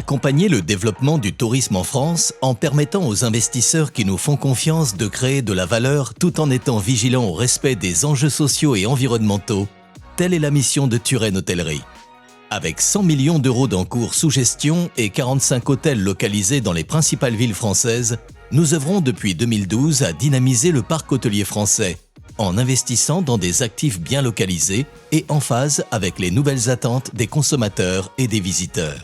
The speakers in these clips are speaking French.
accompagner le développement du tourisme en France en permettant aux investisseurs qui nous font confiance de créer de la valeur tout en étant vigilants au respect des enjeux sociaux et environnementaux, telle est la mission de Turenne Hôtellerie. Avec 100 millions d'euros d'encours sous gestion et 45 hôtels localisés dans les principales villes françaises, nous œuvrons depuis 2012 à dynamiser le parc hôtelier français en investissant dans des actifs bien localisés et en phase avec les nouvelles attentes des consommateurs et des visiteurs.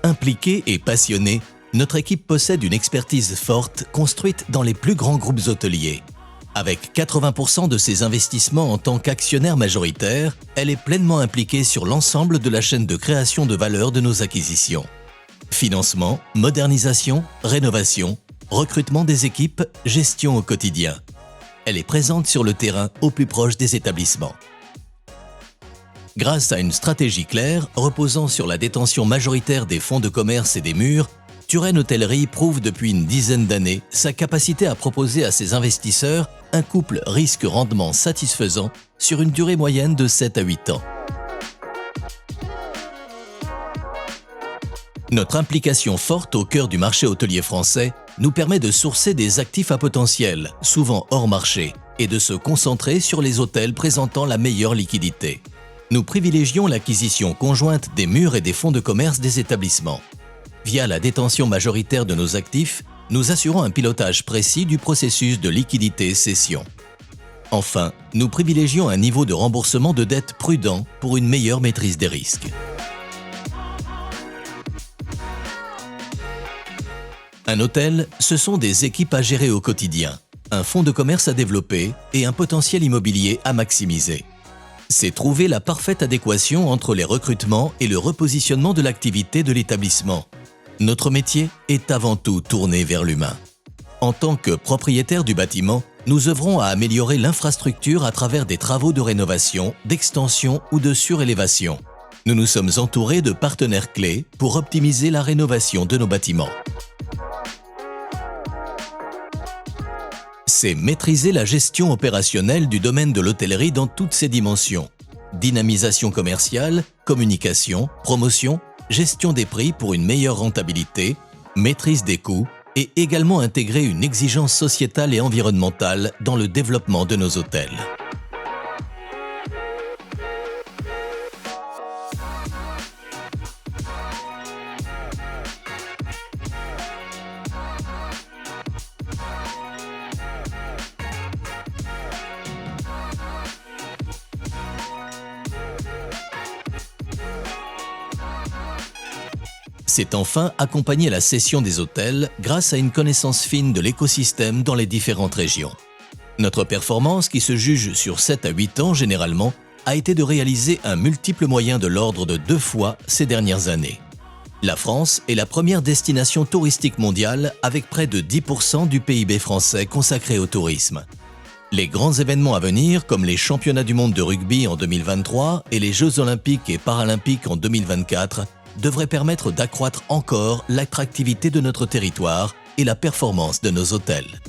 Impliquée et passionnée, notre équipe possède une expertise forte construite dans les plus grands groupes hôteliers. Avec 80% de ses investissements en tant qu'actionnaire majoritaire, elle est pleinement impliquée sur l'ensemble de la chaîne de création de valeur de nos acquisitions. Financement, modernisation, rénovation, recrutement des équipes, gestion au quotidien. Elle est présente sur le terrain au plus proche des établissements. Grâce à une stratégie claire reposant sur la détention majoritaire des fonds de commerce et des murs, Turenne Hôtellerie prouve depuis une dizaine d'années sa capacité à proposer à ses investisseurs un couple risque-rendement satisfaisant sur une durée moyenne de 7 à 8 ans. Notre implication forte au cœur du marché hôtelier français nous permet de sourcer des actifs à potentiel, souvent hors marché, et de se concentrer sur les hôtels présentant la meilleure liquidité. Nous privilégions l'acquisition conjointe des murs et des fonds de commerce des établissements. Via la détention majoritaire de nos actifs, nous assurons un pilotage précis du processus de liquidité-cession. Enfin, nous privilégions un niveau de remboursement de dette prudent pour une meilleure maîtrise des risques. Un hôtel, ce sont des équipes à gérer au quotidien, un fonds de commerce à développer et un potentiel immobilier à maximiser. C'est trouver la parfaite adéquation entre les recrutements et le repositionnement de l'activité de l'établissement. Notre métier est avant tout tourné vers l'humain. En tant que propriétaire du bâtiment, nous œuvrons à améliorer l'infrastructure à travers des travaux de rénovation, d'extension ou de surélévation. Nous nous sommes entourés de partenaires clés pour optimiser la rénovation de nos bâtiments. C'est maîtriser la gestion opérationnelle du domaine de l'hôtellerie dans toutes ses dimensions. Dynamisation commerciale, communication, promotion, gestion des prix pour une meilleure rentabilité, maîtrise des coûts et également intégrer une exigence sociétale et environnementale dans le développement de nos hôtels. C'est enfin accompagner la cession des hôtels grâce à une connaissance fine de l'écosystème dans les différentes régions. Notre performance, qui se juge sur 7 à 8 ans généralement, a été de réaliser un multiple moyen de l'ordre de 2 fois ces dernières années. La France est la première destination touristique mondiale avec près de 10% du PIB français consacré au tourisme. Les grands événements à venir, comme les championnats du monde de rugby en 2023 et les Jeux olympiques et paralympiques en 2024, devrait permettre d'accroître encore l'attractivité de notre territoire et la performance de nos hôtels.